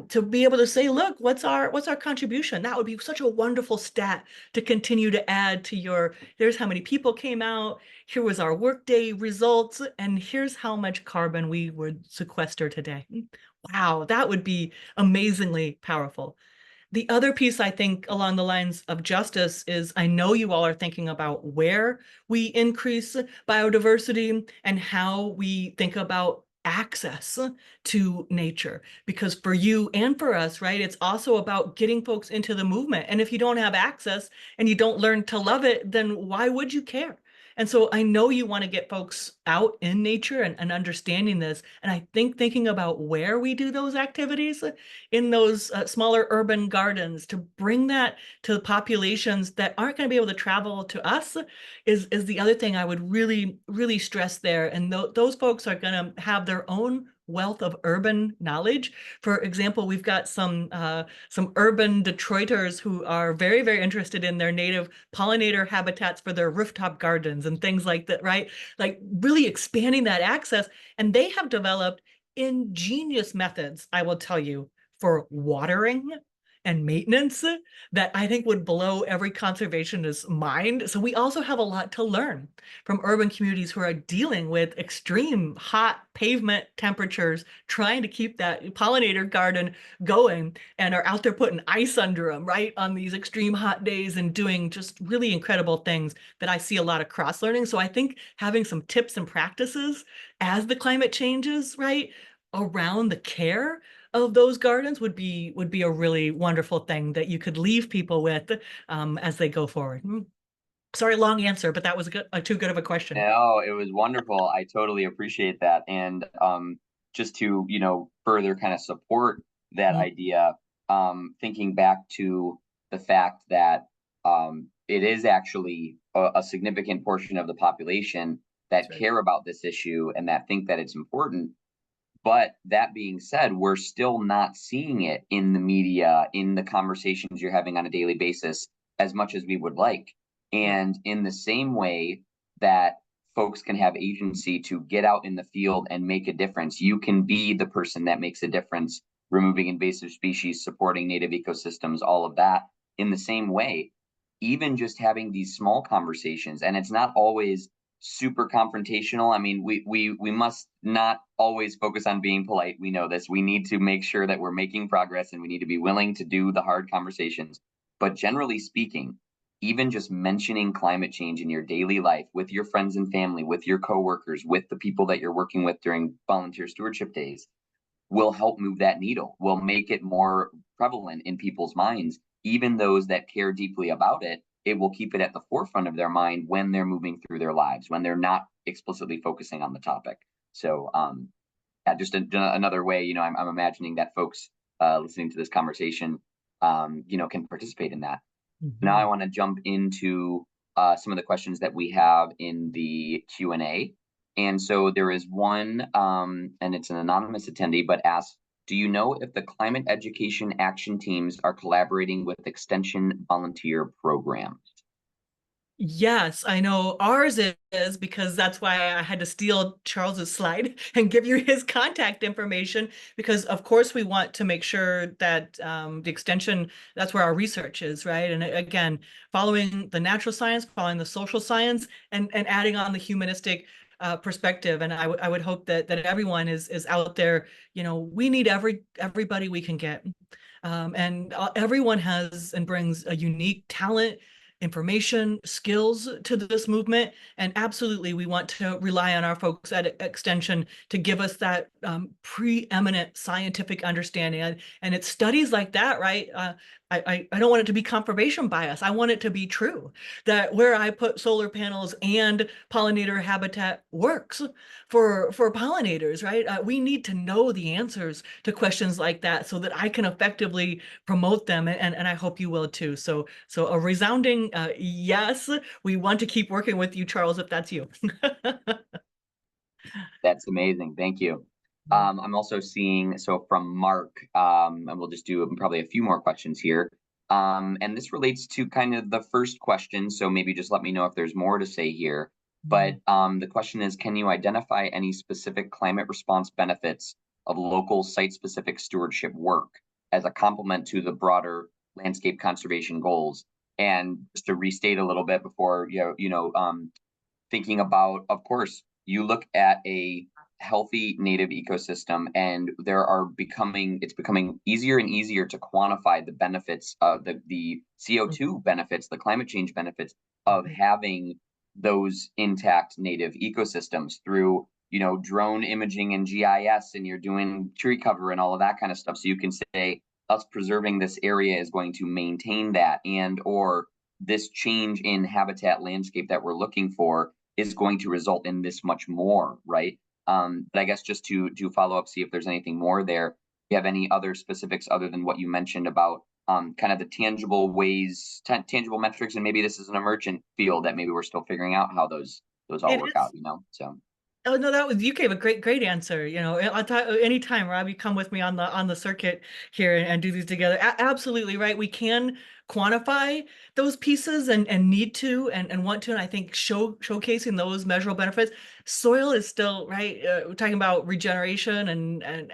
To be able to say, look, what's our contribution? That would be such a wonderful stat to continue to add to your, there's how many people came out, here was our workday results, and here's how much carbon we would sequester today. Wow, that would be amazingly powerful. The other piece, I think, along the lines of justice is I know you all are thinking about where we increase biodiversity and how we think about access to nature. Because for you and for us, right, it's also about getting folks into the movement. And if you don't have access and you don't learn to love it, then why would you care? And so I know you want to get folks out in nature and understanding this. And I think thinking about where we do those activities in those smaller urban gardens to bring that to the populations that aren't going to be able to travel to us is the other thing I would really stress there. And those folks are going to have their own wealth of urban knowledge. For example, we've got some urban Detroiters who are very interested in their native pollinator habitats for their rooftop gardens and things like that, right? Like really expanding that access. And they have developed ingenious methods, I will tell you, for watering and maintenance that I think would blow every conservationist's mind. So we also have a lot to learn from urban communities who are dealing with extreme hot pavement temperatures, trying to keep that pollinator garden going, and are out there putting ice under them, right, on these extreme hot days and doing just really incredible things that I see a lot of cross learning. So I think having some tips and practices as the climate changes, right, around the care of those gardens would be a really wonderful thing that you could leave people with as they go forward. Sorry, long answer, but that was too good of a question. No, it was wonderful. I totally appreciate that. And just to, further kind of support that Mm, idea, thinking back to the fact that it is actually a significant portion of the population that's that right. care about this issue and that think that it's important. But that being said, we're still not seeing it in the media, in the conversations you're having on a daily basis as much as we would like. Right. And in the same way that folks can have agency to get out in the field and make a difference, you can be the person that makes a difference, removing invasive species, supporting native ecosystems, all of that. In the same way, even just having these small conversations, and it's not always super confrontational. I mean, we must not always focus on being polite. We know this. We need to make sure that we're making progress and we need to be willing to do the hard conversations. But generally speaking, even just mentioning climate change in your daily life with your friends and family, with your coworkers, with the people that you're working with during volunteer stewardship days will help move that needle, will make it more prevalent in people's minds, even those that care deeply about it. It will keep it at the forefront of their mind when they're moving through their lives, when they're not explicitly focusing on the topic. So, just another way, I'm imagining that folks listening to this conversation, can participate in that. Now, I Mhm. want to jump into some of the questions that we have in the Q&A. And so there is one, and it's an anonymous attendee, but asks, do you know if the climate education action teams are collaborating with extension volunteer programs? Yes, I know ours is because that's why I had to steal Charles's slide and give you his contact information because of course we want to make sure that the extension, that's where our research is, right? And again, following the natural science, following the social science, and adding on the humanistic perspective. And I would hope that everyone is out there. We need everybody we can get. And everyone has and brings a unique talent, information, skills to this movement. And absolutely, we want to rely on our folks at Extension to give us that preeminent scientific understanding. And it's studies like that, right? I don't want it to be confirmation bias. I want it to be true that where I put solar panels and pollinator habitat works for pollinators, right? We need to know the answers to questions like that so that I can effectively promote them, and I hope you will too. So a resounding yes. We want to keep working with you, Charles, if that's you. That's amazing. Thank you. I'm also seeing, so from Mark, and we'll just do probably a few more questions here. And this relates to kind of the first question. So maybe just let me know if there's more to say here. But the question is, can you identify any specific climate response benefits of local site-specific stewardship work as a complement to the broader landscape conservation goals? And just to restate a little bit before, thinking about, of course, you look at a healthy native ecosystem, and it's becoming easier and easier to quantify the benefits of the CO2 benefits, the climate change benefits of Mhm. having those intact native ecosystems through, drone imaging and GIS, and you're doing tree cover and all of that kind of stuff. So you can say us preserving this area is going to maintain that, and or this change in habitat landscape that we're looking for is going to result in this much more, right? But I guess just to follow up, see if there's anything more there. Do you have any other specifics other than what you mentioned about kind of the tangible ways, tangible metrics, and maybe this is an emergent field that maybe we're still figuring out how those all It work is. out. So Oh, no, that was you gave a great answer, I'll anytime, Rob, you come with me on the circuit here and do these together. Absolutely right. We can quantify those pieces and need to and want to, and I think showcasing those measurable benefits. Soil is still right. We're talking about regeneration and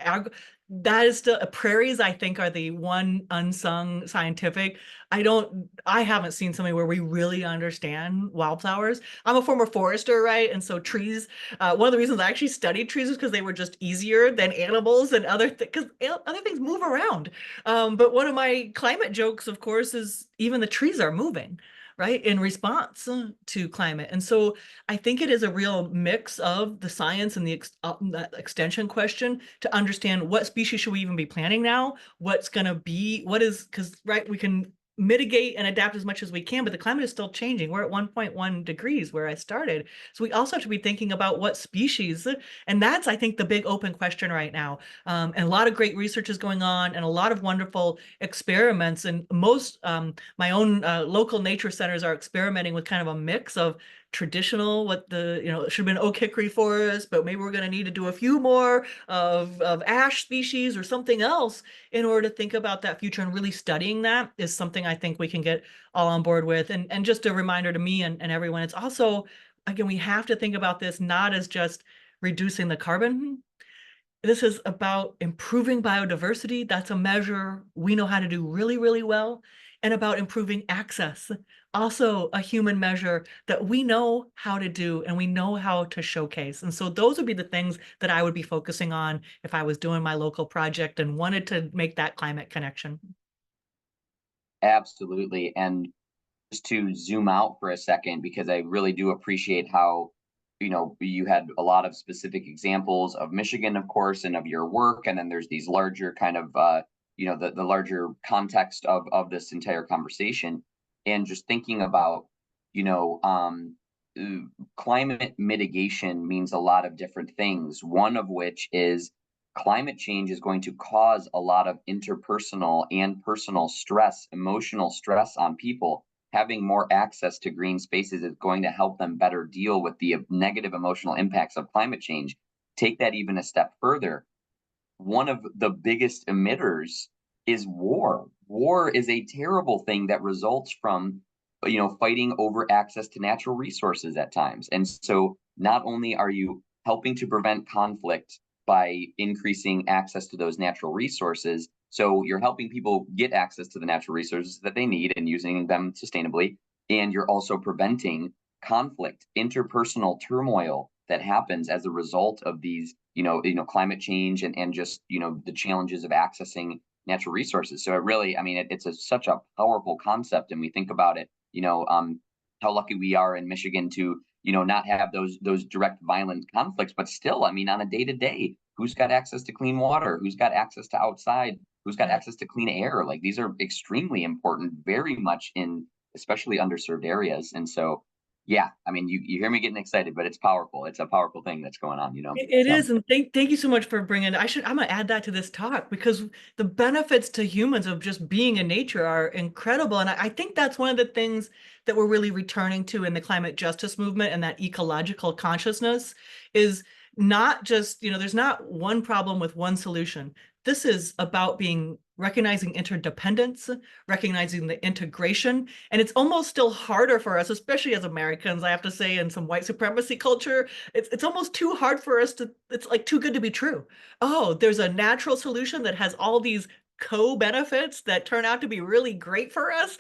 that is still prairies, I think, are the one unsung scientific. I haven't seen something where we really understand wildflowers. I'm a former forester, right? And so trees, one of the reasons I actually studied trees is because they were just easier than animals and other things, because other things move around. But one of my climate jokes, of course, is even the trees are moving, right, in response to climate. And so I think it is a real mix of the science and that extension question to understand what species should we even be planting now, what's going to be, what is, because, right, we can mitigate and adapt as much as we can, but the climate is still changing. We're at 1.1 degrees where I started. So we also have to be thinking about what species, and that's, I think, the big open question right now. And a lot of great research is going on and a lot of wonderful experiments. And most, my own local nature centers are experimenting with kind of a mix of traditional, what it should have been oak hickory forest, but maybe we're going to need to do a few more of ash species or something else in order to think about that future, and really studying that is something I think we can get all on board with. And just a reminder to me and everyone, it's also, again, we have to think about this not as just reducing the carbon. This is about improving biodiversity. That's a measure we know how to do really, really well. And about improving access. Also a human measure that we know how to do and we know how to showcase. And so those would be the things that I would be focusing on if I was doing my local project and wanted to make that climate connection. absolutely. And just to zoom out for a second, because I really do appreciate how, you had a lot of specific examples of Michigan, of course, and of your work. And then there's these larger kind of, the larger context of this entire conversation. And just thinking about, you know, um, climate mitigation means a lot of different things. One of which is climate change is going to cause a lot of interpersonal and personal stress, emotional stress on people. Having more access to green spaces is going to help them better deal with the negative emotional impacts of climate change. Take that even a step further. One of the biggest emitters is war. War is a terrible thing that results from, fighting over access to natural resources at times. And so not only are you helping to prevent conflict by increasing access to those natural resources, so you're helping people get access to the natural resources that they need and using them sustainably, and you're also preventing conflict, interpersonal turmoil that happens as a result of these, climate change and just, the challenges of accessing natural resources. So it really, I mean, it's such a powerful concept, and we think about it, how lucky we are in Michigan to, not have those direct violent conflicts, but still, I mean, on a day to day, who's got access to clean water, who's got access to outside, who's got Right. access to clean air? Like these are extremely important, very much in especially underserved areas. And so, yeah, I mean, you hear me getting excited, but it's powerful. It's a powerful thing that's going on, It So is, and thank you so much for bringing. I'm gonna add that to this talk because the benefits to humans of just being in nature are incredible, and I think that's one of the things that we're really returning to in the climate justice movement and that ecological consciousness is not just, there's not one problem with one solution. This is about being recognizing interdependence, recognizing the integration, and it's almost still harder for us, especially as Americans, I have to say, in some white supremacy culture it's almost too hard for us to, it's like too good to be true. Oh, there's a natural solution that has all these co-benefits that turn out to be really great for us.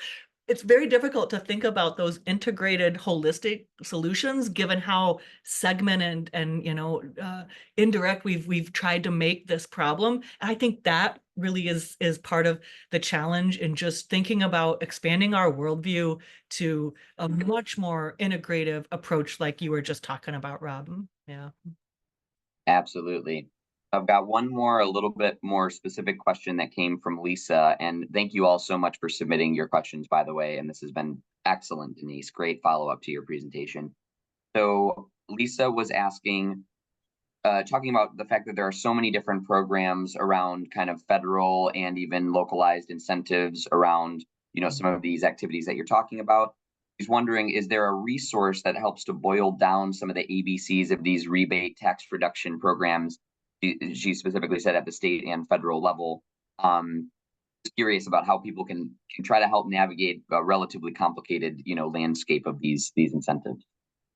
it's very difficult to think about those integrated holistic solutions given how segmented and indirect we've tried to make this problem. And I think that really is part of the challenge in just thinking about expanding our worldview to a much more integrative approach like you were just talking about, Rob. Yeah. Absolutely. I've got one more, a little bit more specific question that came from Lisa. And thank you all so much for submitting your questions, by the way. And this has been excellent, Denise. Great follow up to your presentation. So Lisa was asking, talking about the fact that there are so many different programs around kind of federal and even localized incentives around, some of these activities that you're talking about. She's wondering, is there a resource that helps to boil down some of the ABCs of these rebate tax reduction programs? She specifically said at the state and federal level. Just curious about how people can try to help navigate a relatively complicated, landscape of these incentives.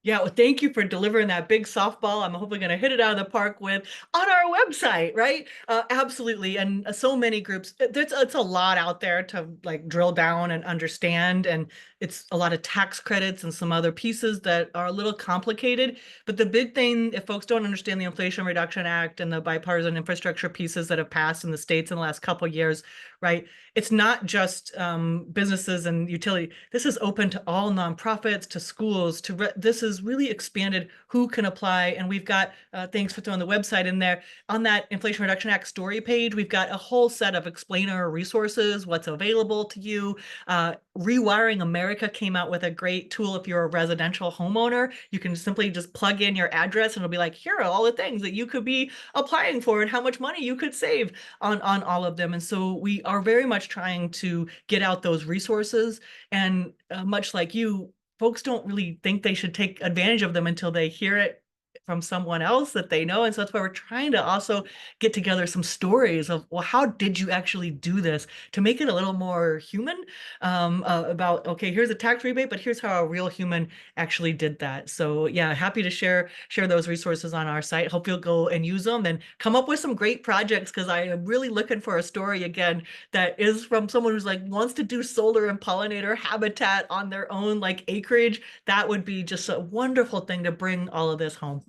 Yeah, well, thank you for delivering that big softball. I'm hopefully going to hit it out of the park with on our website, right? Absolutely. And so many groups, it's a lot out there to like drill down and understand. And it's a lot of tax credits and some other pieces that are a little complicated. But the big thing, if folks don't understand the Inflation Reduction Act and the bipartisan infrastructure pieces that have passed in the states in the last couple of years, right? It's not just businesses and utility. This is open to all nonprofits, to schools, this is really expanded who can apply. And we've got, thanks for throwing the website in there. On that Inflation Reduction Act story page, we've got a whole set of explainer resources, what's available to you. Rewiring America came out with a great tool. If you're a residential homeowner, you can simply just plug in your address and it'll be like, here are all the things that you could be applying for and how much money you could save on all of them. And so we are very much trying to get out those resources. And much like you, folks don't really think they should take advantage of them until they hear it from someone else that they know. And so that's why we're trying to also get together some stories of, well, how did you actually do this to make it a little more human about, okay, here's a tax rebate, but here's how a real human actually did that. So yeah, happy to share those resources on our site. Hope you'll go and use them and come up with some great projects, because I am really looking for a story again that is from someone who's like wants to do solar and pollinator habitat on their own like acreage. That would be just a wonderful thing to bring all of this home.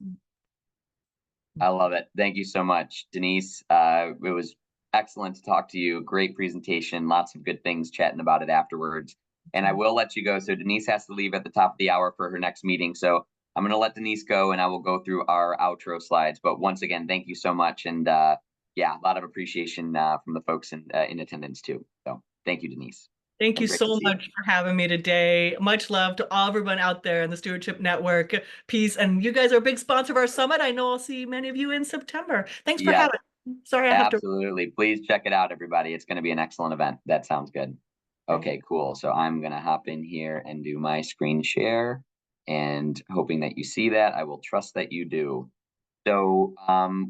I love it. Thank you so much, Denise. It was excellent to talk to you. Great presentation. Lots of good things chatting about it afterwards. And I will let you go. So Denise has to leave at the top of the hour for her next meeting. So I'm going to let Denise go and I will go through our outro slides. But once again, thank you so much. And yeah, a lot of appreciation from the folks in attendance too. So thank you, Denise. Thank you And great to so see you. much for having me today. Much love to all everyone out there in the Stewardship Network. Peace. And you guys are a big sponsor of our summit. I know I'll see many of you in September. Thanks for Yeah, having me. Sorry, I have to. absolutely. Please check it out, everybody. It's going to be an excellent event. That sounds good. Okay, cool. So I'm going to hop in here and do my screen share, and hoping that you see that. I will trust that you do. So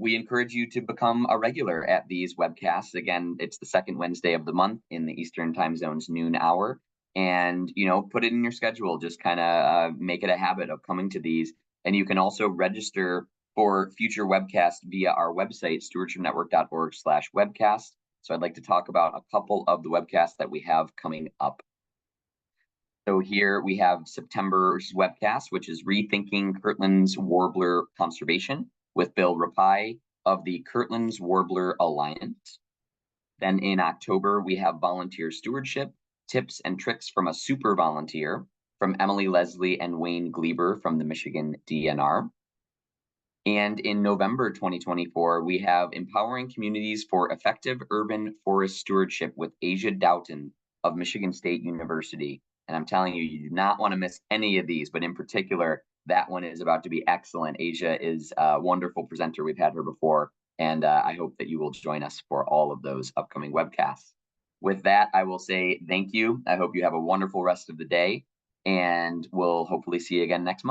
we encourage you to become a regular at these webcasts. Again, it's the second Wednesday of the month in the Eastern Time Zone's noon hour. And, put it in your schedule. Just kind of make it a habit of coming to these. And you can also register for future webcasts via our website, stewardshipnetwork.org/webcast. So I'd like to talk about a couple of the webcasts that we have coming up. So here we have September's webcast, which is Rethinking Kirtland's Warbler Conservation with Bill Rapai of the Kirtland's Warbler Alliance. Then in October, we have Volunteer Stewardship, Tips and Tricks from a Super Volunteer from Emily Leslie and Wayne Gleber from the Michigan DNR. And in November 2024, we have Empowering Communities for Effective Urban Forest Stewardship with Asia Doughton of Michigan State University. And I'm telling you, you do not want to miss any of these, but in particular, that one is about to be excellent. Asia is a wonderful presenter. We've had her before, and I hope that you will join us for all of those upcoming webcasts. With that, I will say thank you. I hope you have a wonderful rest of the day, and we'll hopefully see you again next month.